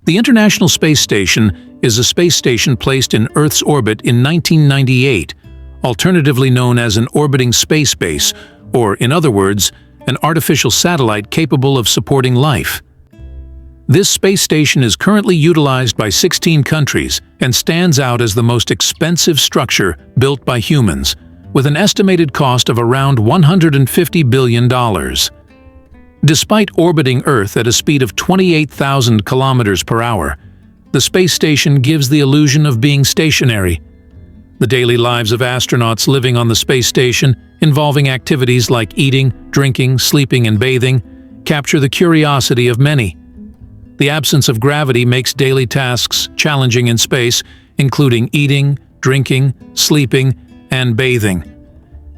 The International Space Station is a space station placed in Earth's orbit in 1998, alternatively known as an orbiting space base, or, in other words, an artificial satellite capable of supporting life. This space station is currently utilized by 16 countries and stands out as the most expensive structure built by humans, with an estimated cost of around $150 billion. Despite orbiting Earth at a speed of 28,000 kilometers per hour, the space station gives the illusion of being stationary. The daily lives of astronauts living on the space station, involving activities like eating, drinking, sleeping, and bathing, capture the curiosity of many. The absence of gravity makes daily tasks challenging in space, including eating, drinking, sleeping, and bathing.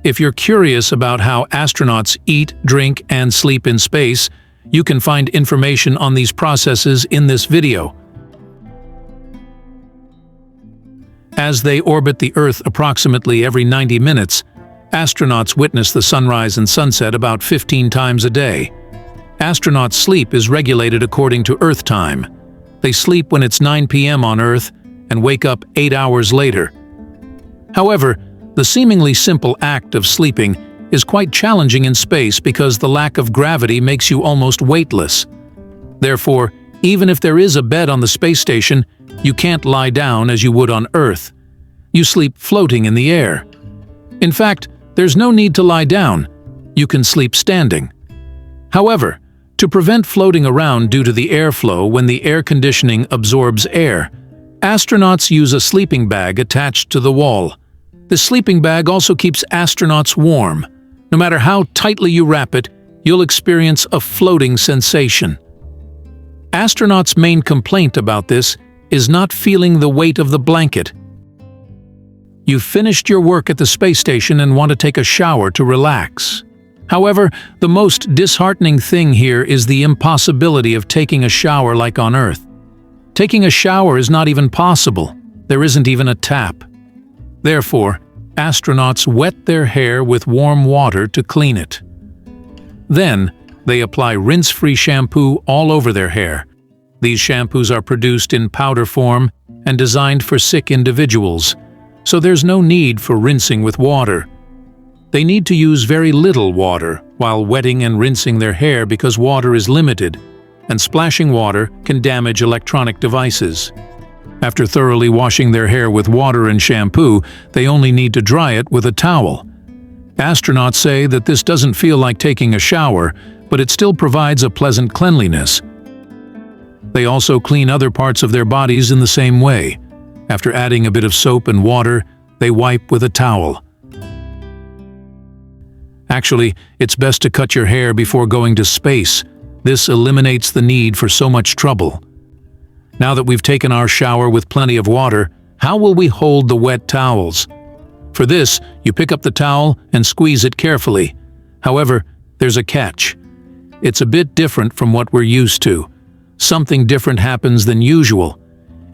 If you're curious about how astronauts eat, drink, and sleep in space, you can find information on these processes in this video. As they orbit the Earth approximately every 90 minutes, astronauts witness the sunrise and sunset about 15 times a day. Astronauts' sleep is regulated according to Earth time. They sleep when it's 9 p.m. on Earth and wake up 8 hours later. However, the seemingly simple act of sleeping is quite challenging in space because the lack of gravity makes you almost weightless. Therefore, even if there is a bed on the space station, you can't lie down as you would on Earth. You sleep floating in the air. In fact, there's no need to lie down. You can sleep standing. However, to prevent floating around due to the airflow when the air conditioning absorbs air, astronauts use a sleeping bag attached to the wall. This sleeping bag also keeps astronauts warm. No matter how tightly you wrap it, you'll experience a floating sensation. Astronauts' main complaint about this is not feeling the weight of the blanket. You've finished your work at the space station and want to take a shower to relax. However, the most disheartening thing here is the impossibility of taking a shower like on Earth. Taking a shower is not even possible. There isn't even a tap. Therefore, astronauts wet their hair with warm water to clean it. Then, they apply rinse-free shampoo all over their hair. These shampoos are produced in powder form and designed for sick individuals, so there's no need for rinsing with water. They need to use very little water while wetting and rinsing their hair because water is limited, and splashing water can damage electronic devices. After thoroughly washing their hair with water and shampoo, they only need to dry it with a towel. Astronauts say that this doesn't feel like taking a shower, but it still provides a pleasant cleanliness. They also clean other parts of their bodies in the same way. After adding a bit of soap and water, they wipe with a towel. Actually, it's best to cut your hair before going to space. This eliminates the need for so much trouble. Now that we've taken our shower with plenty of water, how will we hold the wet towels? For this, you pick up the towel and squeeze it carefully. However, there's a catch. It's a bit different from what we're used to. Something different happens than usual.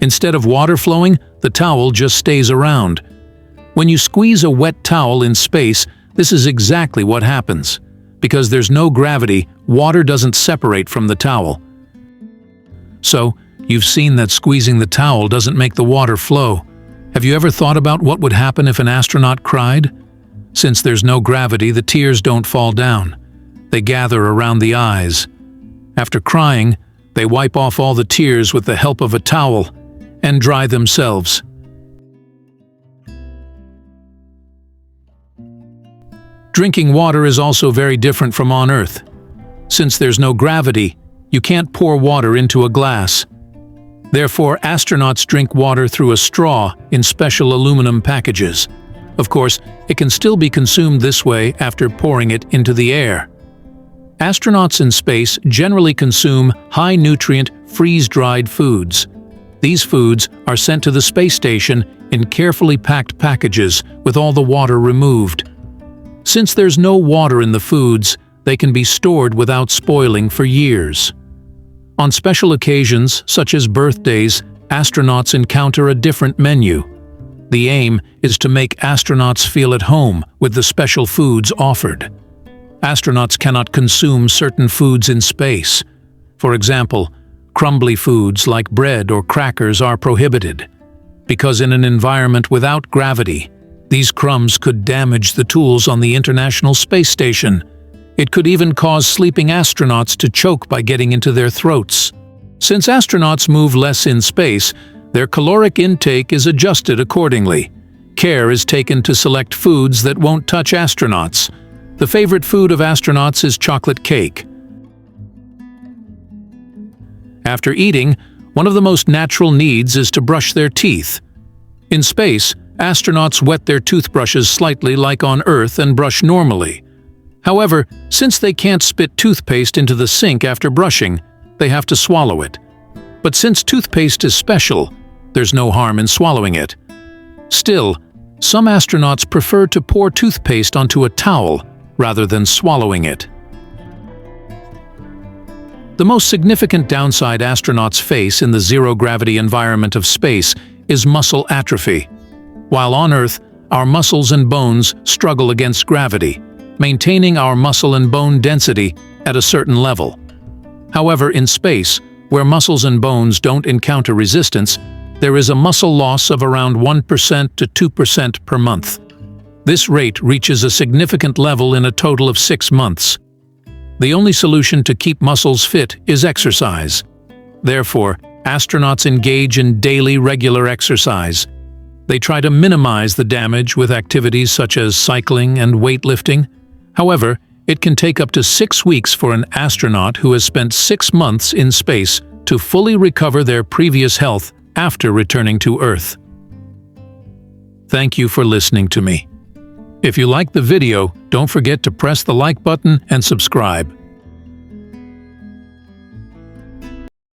Instead of water flowing, the towel just stays around. When you squeeze a wet towel in space, this is exactly what happens. Because there's no gravity, water doesn't separate from the towel. So, you've seen that squeezing the towel doesn't make the water flow. Have you ever thought about what would happen if an astronaut cried? Since there's no gravity, the tears don't fall down. They gather around the eyes. After crying, they wipe off all the tears with the help of a towel and dry themselves. Drinking water is also very different from on Earth. Since there's no gravity, you can't pour water into a glass. Therefore, astronauts drink water through a straw in special aluminum packages. Of course, it can still be consumed this way after pouring it into the air. Astronauts in space generally consume high-nutrient, freeze-dried foods. These foods are sent to the space station in carefully packed packages with all the water removed. Since there's no water in the foods, they can be stored without spoiling for years. On special occasions, such as birthdays, astronauts encounter a different menu. The aim is to make astronauts feel at home with the special foods offered. Astronauts cannot consume certain foods in space. For example, Crumbly foods like bread or crackers are prohibited, because in an environment without gravity, these crumbs could damage the tools on the International Space Station. It could even cause sleeping astronauts to choke by getting into their throats. Since astronauts move less in space, their caloric intake is adjusted accordingly. Care is taken to select foods that won't touch astronauts. The favorite food of astronauts is chocolate cake. After eating, one of the most natural needs is to brush their teeth. In space, astronauts wet their toothbrushes slightly like on Earth and brush normally. However, since they can't spit toothpaste into the sink after brushing, they have to swallow it. But since toothpaste is special, there's no harm in swallowing it. Still, some astronauts prefer to pour toothpaste onto a towel rather than swallowing it. The most significant downside astronauts face in the zero-gravity environment of space is muscle atrophy. While on Earth, our muscles and bones struggle against gravity, maintaining our muscle and bone density at a certain level. However, in space, where muscles and bones don't encounter resistance, there is a muscle loss of around 1% to 2% per month. This rate reaches a significant level in a total of 6 months. The only solution to keep muscles fit is exercise. Therefore, astronauts engage in daily regular exercise. They try to minimize the damage with activities such as cycling and weightlifting. However, it can take up to 6 weeks for an astronaut who has spent 6 months in space to fully recover their previous health after returning to Earth. Thank you for listening to me. If you liked the video, don't forget to press the like button and subscribe.